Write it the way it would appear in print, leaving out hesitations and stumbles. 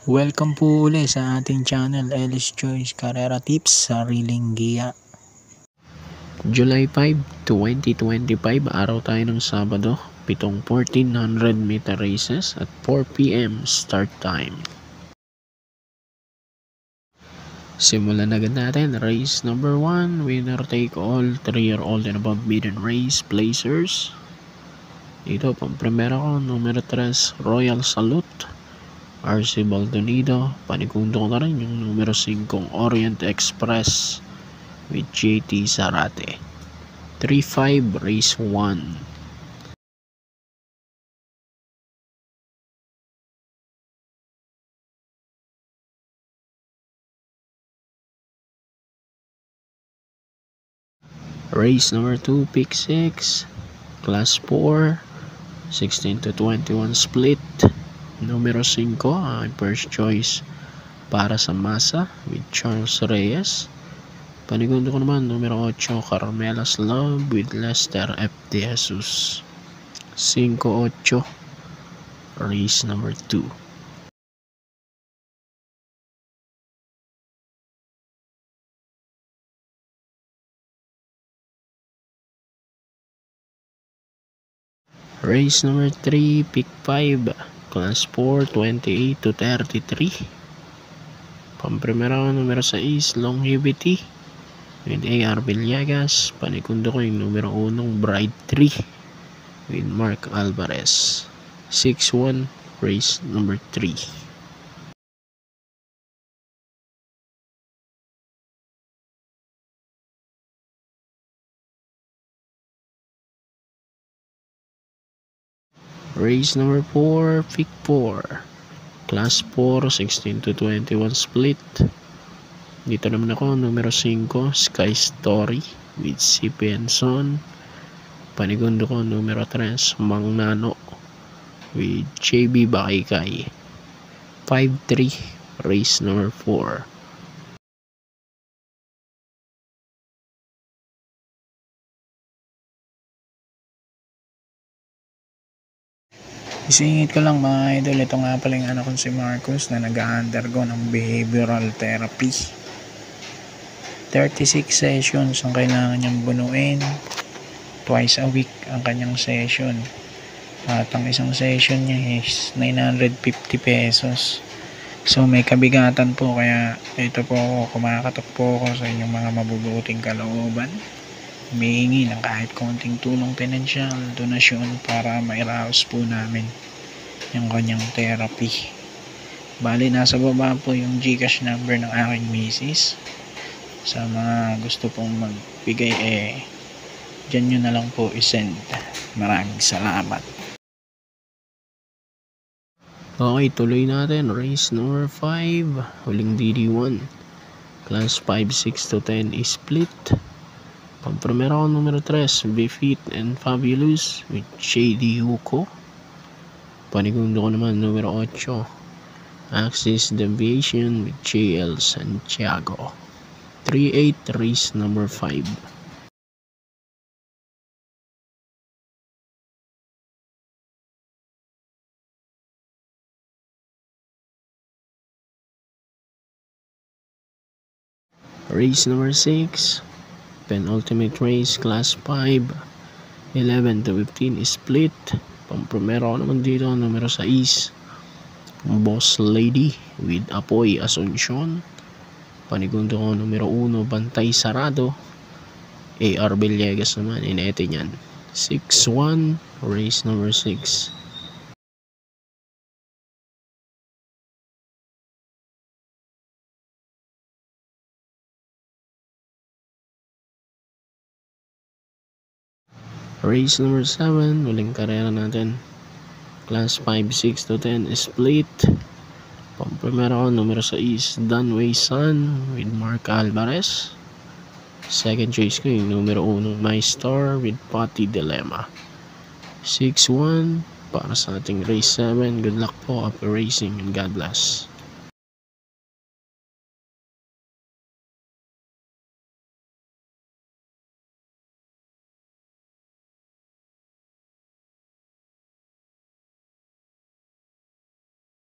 Welcome po uli sa ating channel, Ellis Choice Carrera Tips, Sariling Giya. July 5, 2025, araw tayo ng Sabado, pitong 1400 meter races at 4 PM start time. Simulan agad natin. Race number 1, winner take all, 3-year-old and above maiden race placers. Dito, pang-primera ko, numero 3, Royal Salute, RC Baldonido. Panigundo ko na rin yung numero 5, Orient Express with JT Zarate. 3-5, race 1. Race number 2, pick 6, class 4, 16 to 21 split. Numero 5, ang first choice para sa masa with Charles Reyes. Panigundo ko naman, numero 8, Carmela's Love with Lester F. De Jesus. 5-8, race number 2. Race number 3, pick 5, class 4, 28 to 33. Pamprimera ko, numero 6, Longevity with A.R. Villegas. Panigundo ko yung numero 1, Bride 3 with Mark Alvarez. 6-1, race number 3. Race number 4, pick 4, class 4, 16 to 21 split. Dito naman ako, numero 5, Sky Story with C. Benson. Panigundo ko, numero 3, Mang Nano with JB Bakaykay. 5-3, race number 4. Isingit ko lang mga idol, ito nga pala yung anak ko si Marcus na nag-undergo ng behavioral therapy. 36 sessions ang kailangan niyang bunuin. Twice a week ang kanyang session. At ang isang session niya is 950 pesos. So may kabigatan po, kaya ito po ako, kumakatok po ako sa inyong mga mabubuting kalooban. Humihingi ng kahit konting tulong pinansyal, donasyon para mairaos po namin yung kanyang therapy. Bali, nasa baba po yung GCash number ng aking misis. Sa mga gusto pong magbigay, dyan nyo na lang po isend. Maraming salamat. Okay, tuloy natin. Race number 5, huling DD1, class 5, 6 to 10 is split. Pamprimera ko, numero 3, Be Fit and Fabulous with JD Huko. Panigundo ko naman, numero 8, Axis Deviation with JL Santiago. 3-8, race number 5. Race number 6, penultimate race, class 5, 11 to 15 is split. Pamprimera ko naman dito, numero 6, Boss Lady with Apoy Asuncion. Panigundo ko, numero 1, Bantay Sarado. A.R. Villegas naman, inete niyan. 6-1, race number 6. Race number 7, huling karera natin. Class 5, 6 to 10 split. Pamprimera ko, numero 6, Dunway Sun with Mark Alvarez. Second choice ko yung numero 1, My Star with Patty Dilemma. 6-1 para sa ating race 7. Good luck po, happy racing and God bless.